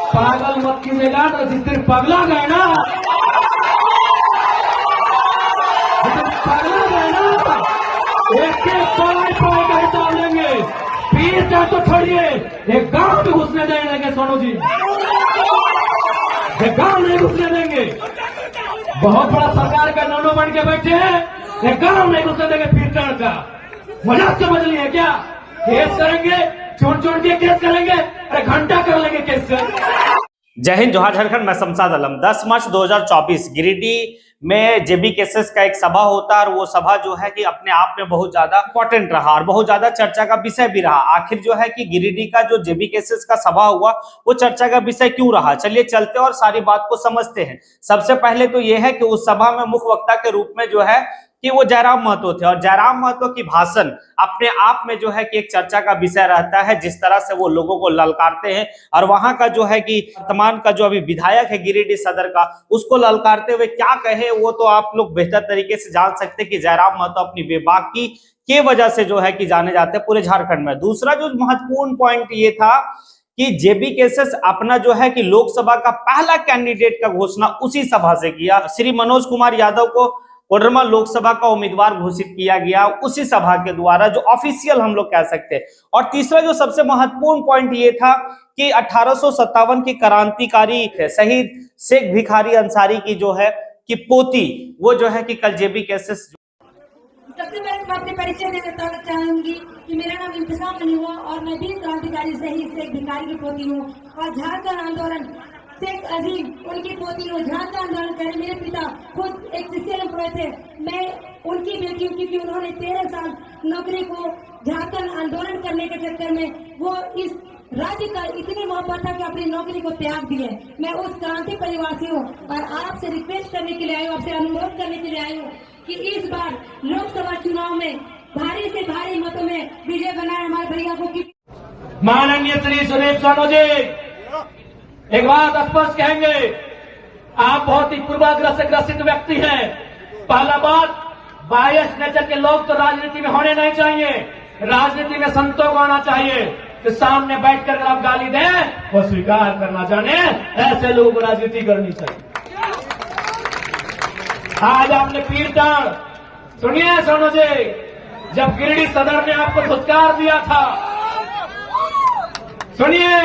पागल मत कीजिएगा, तो जितने पगला गए ना, पगला गए ना, एक पढ़ाई का हिसाब लेंगे। पीर का तो छोड़िए, एक गांव में घुसने देंगे सोनू जी, एक गांव नहीं घुसने देंगे। बहुत बड़ा सरकार का नोनो बन के बैठे हैं, एक गांव नहीं घुसने देंगे। पीर का मजाक समझ लिए क्या? केस करेंगे, चुन के केस करेंगे, अरे घंटा कर लेंगे केस से। जय हिंद, जोहार झारखंड। मैं शमशाद आलम। 10 मार्च 2024 गिरिडीह में जेबी केसेस का एक सभा होता है और वो सभा जो है कि अपने आप में बहुत ज्यादा इंपॉर्टेंट रहा और बहुत ज्यादा चर्चा का विषय भी रहा। आखिर जो है कि गिरिडीह का जो जेबी केसेस का सभा हुआ वो चर्चा का विषय क्यों रहा, चलिए चलते और सारी बात को समझते हैं। सबसे पहले तो ये है कि उस सभा में मुख्य वक्ता के रूप में जो है कि वो जयराम महतो थे और जयराम महतो की भाषण अपने आप में जो है कि एक चर्चा का विषय रहता है। जिस तरह से वो लोगों को ललकारते हैं और वहां का जो है कि वर्तमान का जो अभी विधायक है गिरिडीह सदर का, उसको ललकारते हुए क्या कहे वो तो आप लोग बेहतर तरीके से जान सकते हैं कि जयराम महतो अपनी बेबाकी के वजह से जो है कि जाने जाते हैं पूरे झारखंड में। दूसरा जो महत्वपूर्ण पॉइंट ये था कि जेबी केसेस अपना जो है कि लोकसभा का पहला कैंडिडेट का घोषणा उसी सभा से किया। श्री मनोज कुमार यादव को कोडरमा लोकसभा का उम्मीदवार घोषित किया गया उसी सभा के द्वारा, जो ऑफिशियल हम लोग कह सकते हैं। और तीसरा जो सबसे महत्वपूर्ण पॉइंट ये था कि 1857 की क्रांतिकारी शहीद शेख भिखारी अंसारी की जो है कि पोती, वो जो है कि कल जेबी केसेस। सबसे पहले मैं अपने परिचय देना चाहूंगी कि मेरा नाम इंतजाम अली हुआ और मैं भी क्रांतिकारी शहीद शेख भिखारी की पोती हूँ और झारखंड आंदोलन शेख अजीम उनकी पोती हूँ। झारखंड आंदोलन करे मेरे पिता खुद एक सीसीएल एम्प्लॉय थे, मैं उनकी बेटी हूँ क्योंकि उन्होंने 13 साल नौकरी को झारखंड आंदोलन करने के चक्कर में वो इस राज्य का इतनी मोहब्बत था कि अपनी नौकरी को त्याग दिए। मैं उस क्रांति परिवार से हूँ और आपसे रिक्वेस्ट करने के लिए आई हूँ, आपसे अनुरोध करने के लिए आई हूँ कि इस बार लोकसभा चुनाव में भारी से भारी मतों में विजय बनाए हमारे भैया को। माननीय श्री सुदीप सोनू जी, एक बात स्पष्ट कहेंगे, आप बहुत ही पूर्वाग्रह से ग्रसित व्यक्ति हैं। पहला बात, बायस नेचर के लोग तो राजनीति में होने नहीं चाहिए। राजनीति में संतों को आना चाहिए। तो सामने बैठकर अगर आप गाली दें वो स्वीकार करना जाने, ऐसे लोगों को राजनीति करनी चाहिए। आज आपने पीरटाण सुनिए सोनू जी, जब गिरिडीह सदर ने आपको धुतकार दिया था, सुनिए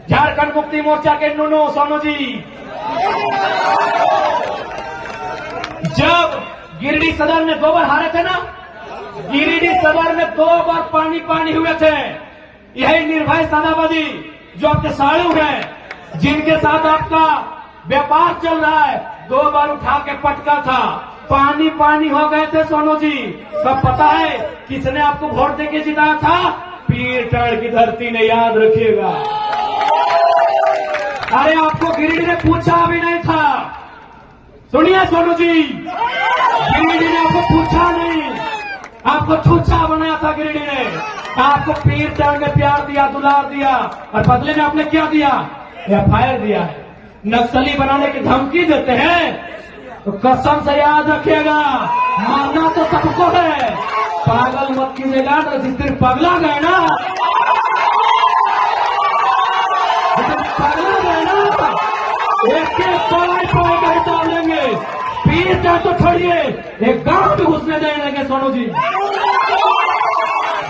झारखंड मुक्ति मोर्चा के नूनू सोनू जी, जब गिरिडीह सदर में 2 बार हारे थे ना, गिरिडीह सदर में 2 बार पानी हुए थे। यही निर्भय सदाबादी जो आपके साड़ू हैं, जिनके साथ आपका व्यापार चल रहा है, 2 बार उठा के पटका था, पानी हो गए थे सोनू जी। तब पता है किसने आपको वोट देके जिताया था? पीरटाण की धरती ने, याद रखिएगा। अरे आपको गिरिडीह ने पूछा भी नहीं था, सुनिए सोनू जी, गिरिडीह ने आपको पूछा नहीं, आपको छूछा बनाया था गिरिडीह ने। आपको पीरटाण में प्यार दिया, दुलार दिया और बदले में आपने क्या दिया? एफआईआर दिया है। नक्सली बनाने की धमकी देते हैं तो कसम से याद रखिएगा, मारना तो सबको है। पागल मत कीजिएगा, तो जितने पगला गए ना, पगला गए ना, एक पढ़ाई का हिसाब लेंगे। पीर का तो छोड़िए, एक गांव में घुसने देंगे सोनू जी,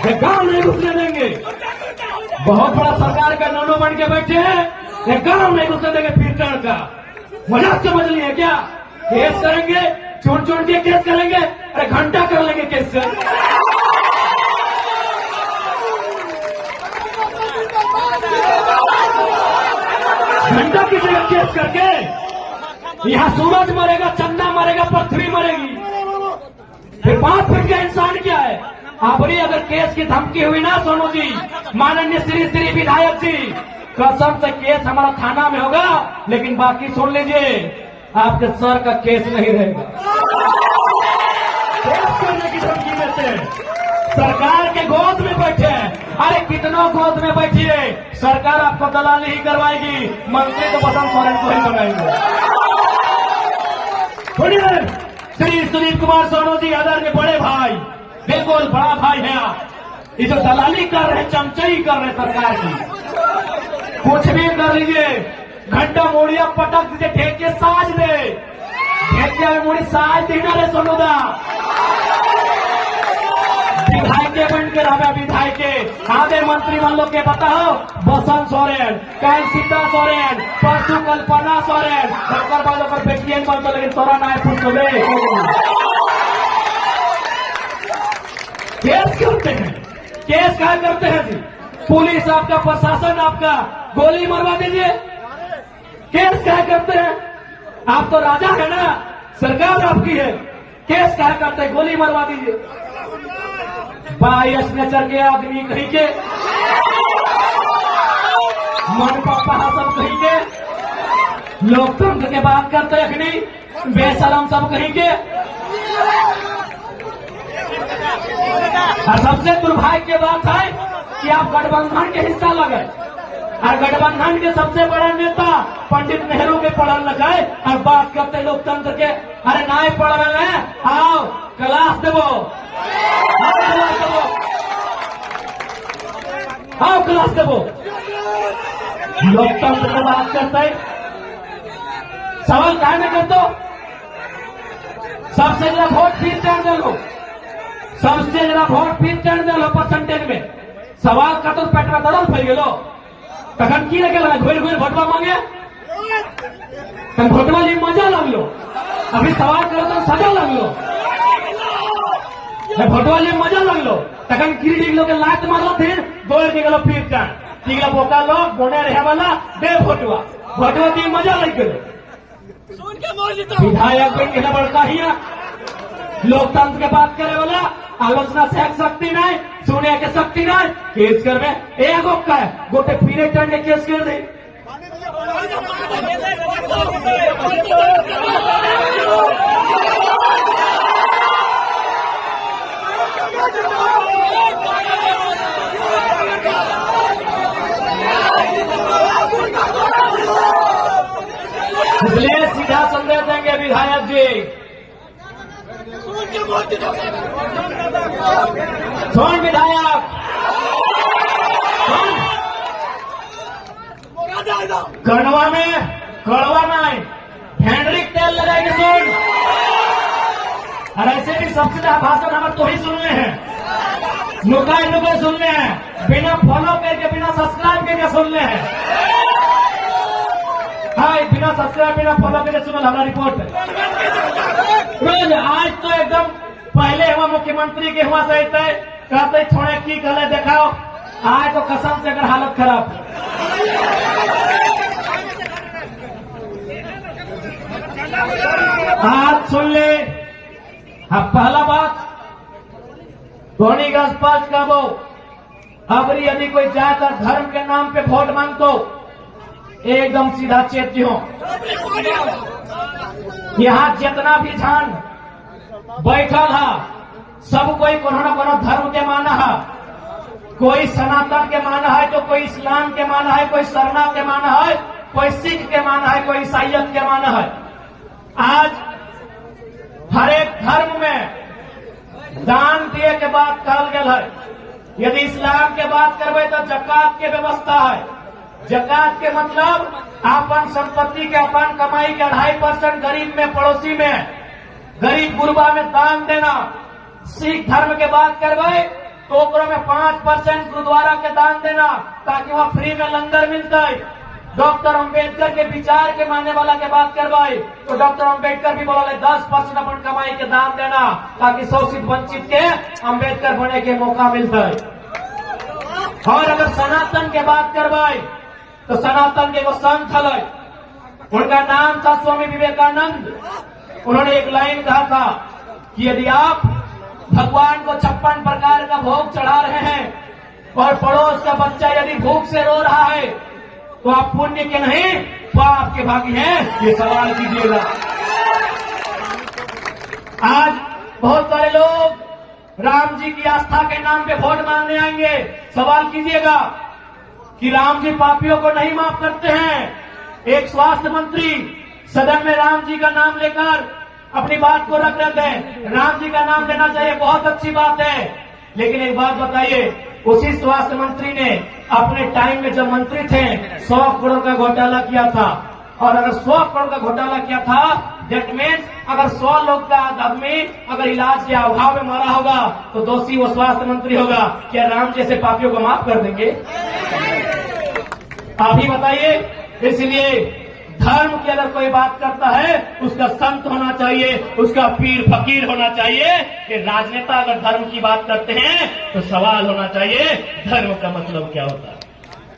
एक गांव नहीं घुसने देंगे। बहुत बड़ा सरकार का नोनो बन के बैठे हैं, एक गांव नहीं घुसने देंगे। पीरटाण का मजाक समझ लिए क्या? केस करेंगे, चुन के केस करेंगे, अरे घंटा कर लेंगे केस से। घंटा की जगह केस करके यहाँ सूरज मरेगा, चंदा मरेगा, पृथ्वी मरेगी, फिर 5 फीट का इंसान क्या है? आपरी अगर केस की धमकी हुई ना सोनू जी, माननीय श्री विधायक जी, कसम से केस हमारा थाना में होगा, लेकिन बाकी सुन लीजिए, आपके सर का केस नहीं रहेगा। केस करने की धमकी देते हैं, सरकार के गोद में बैठे हैं। अरे कितनों गोद में बैठिए, सरकार आपको दलाली ही करवाएगी, मंत्री तो बसंत सोरेन को ही बनाएंगे। श्री सुदीप कुमार सोनू जी आदरणीय बड़े भाई, बिल्कुल बड़ा भाई है आप। ये जो दलाली कर रहे, चमचाई कर रहे सरकार की, कुछ भी कर लीजिए, घंटा मोड़िया पटक दीजिए, ठेके साज दे, ठेके में मोड़ी साज देना रे सोनूदा। विधायके बन के रहा विधायके आगे मंत्रिमंडल के बताओ, बसंत सोरेन, कल सीता सोरेन, परसों कल्पना सोरेन, डॉक्टर बालों पर बेटियन बनता, लेकिन तोरा ना पूछ दे। केस करते हैं, केस क्या करते हैं जी? पुलिस आपका, प्रशासन आपका, गोली मरवा दीजिए। केस क्या करते हैं? आप तो राजा है ना, सरकार आपकी है, केस क्या करते हैं? गोली मरवा दीजिए। बायस नेचर के आदमी कहीं के, मन पापा सब कहीं के, लोकतंत्र के बात करते अखनी, बेशरम सब कहीं के। और सबसे दुर्भाग्य की बात है कि आप गठबंधन के हिस्सा लगे, और गठबंधन के सबसे बड़ा नेता पंडित नेहरू के पढ़ल लगे, और बात करते लोकतंत्र के। अरे ना पढ़वे, आओ क्लास देवो, आओ क्लास देवो। लोकतंत्र की बात करते, सवाल काहे में करते हो? सबसे ज्यादा वोट फिर चढ़ दे लो, सबसे ज्यादा वोट फिर चढ़ दे लो परसेंटेज में। सवाल का तो पेट में दर्द फैल गेलो, तखन की लगे लगा घोर घोर भोटवा मांगे, तब भोटवा लिए मजा लगलो। अभी सवाल करो तो सजा लगलो, भोटवा लिए मजा लगलो, तखन गिरी लोग के लात मारलो, फिर दौड़ के गलो फिर टाण तीगला बोका लोग बोने रहे वाला दे भोटवा, भोटवा दी मजा लग गए। विधायक बन के बड़का हिया, लोकतंत्र के बात करे वाला, आलोचना से शक्ति नहीं, सुने के शक्ति नहीं, केस करवे एगो का गोटे फिरे टन के केस कर दे। इसलिए सीधा संदेश देंगे विधायक जी, सुन विधायक, कड़वा में कड़वा नहीं, हैंड्रिक तेल लगाएंगे सुन। और ऐसे भी सबसे ज्यादा भाषण हमारे तो ही सुनने हैं, नुकाई नुकाई सुनने हैं, बिना फॉलो करके, बिना सब्सक्राइब करके सुनने हैं। हाँ, बिना सब्सक्राइब बिना फॉलो करके सुनल हमारा रिपोर्ट है रोज। आज तो एकदम पहले हुआ मुख्यमंत्री के हुआ सही कहते थोड़े की गले देखाओ, आज तो कसम से अगर हालत खराब। आज सुन ले, अब पहला बात धोनी का स्पष्ट कहो, अब यदि कोई जाकर धर्म के नाम पे वोट मांगतो, एकदम सीधा चेत हो। यहाँ जितना भी जान बैठल है, सब कोई कोनो न कोनो धर्म के माना है, कोई सनातन के माना है, तो कोई इस्लाम के माना है, कोई सरना के माना है, कोई सिख के माना है, कोई ईसाइयत के माना है। आज हर एक धर्म में दान दिए के बात कहल गेल है। यदि इस्लाम के बात करबे तो जकात के व्यवस्था है। जकात के मतलब अपन संपत्ति के, अपन कमाई के 2.5% गरीब में, पड़ोसी में, गरीब गुरबा में दान देना। सिख धर्म के बात करबे तो ओकरो में 5% गुरुद्वारा के दान देना, ताकि वहाँ फ्री में लंगर मिलता है। डॉक्टर अंबेडकर के विचार के मानने वाला के बात करवाई तो डॉक्टर अंबेडकर भी बोला 10% अपन कमाई के दान देना, ताकि शोषित वंचित के अंबेडकर बने के मौका मिलता है। और अगर सनातन के बात करवाई तो सनातन के वो संत है, उनका नाम था स्वामी विवेकानंद। उन्होंने एक लाइन कहा था कि यदि आप भगवान को 56 प्रकार का भोग चढ़ा रहे हैं और पड़ोस का बच्चा यदि भूख से रो रहा है, तो आप पुण्य के नहीं पाप के भागी हैं, ये सवाल कीजिएगा। आज बहुत सारे लोग राम जी की आस्था के नाम पे वोट मांगने आएंगे। सवाल कीजिएगा कि राम जी पापियों को नहीं माफ करते हैं। एक स्वास्थ्य मंत्री सदन में राम जी का नाम लेकर अपनी बात को रख रहे थे। राम जी का नाम लेना चाहिए, बहुत अच्छी बात है, लेकिन एक बात बताइए, उसी स्वास्थ्य मंत्री ने अपने टाइम में जब मंत्री थे 100 करोड़ का घोटाला किया था। और अगर 100 करोड़ का घोटाला किया था, दैट मीन्स अगर 100 लोग का आदमी अगर इलाज के अभाव में मरा होगा तो दोषी वो स्वास्थ्य मंत्री होगा। क्या राम जैसे पापियों को माफ कर देंगे? आप ही बताइए। इसलिए धर्म की अगर कोई बात करता है उसका संत होना चाहिए, उसका पीर फकीर होना चाहिए। कि राजनेता अगर धर्म की बात करते हैं तो सवाल होना चाहिए धर्म का मतलब क्या होता है।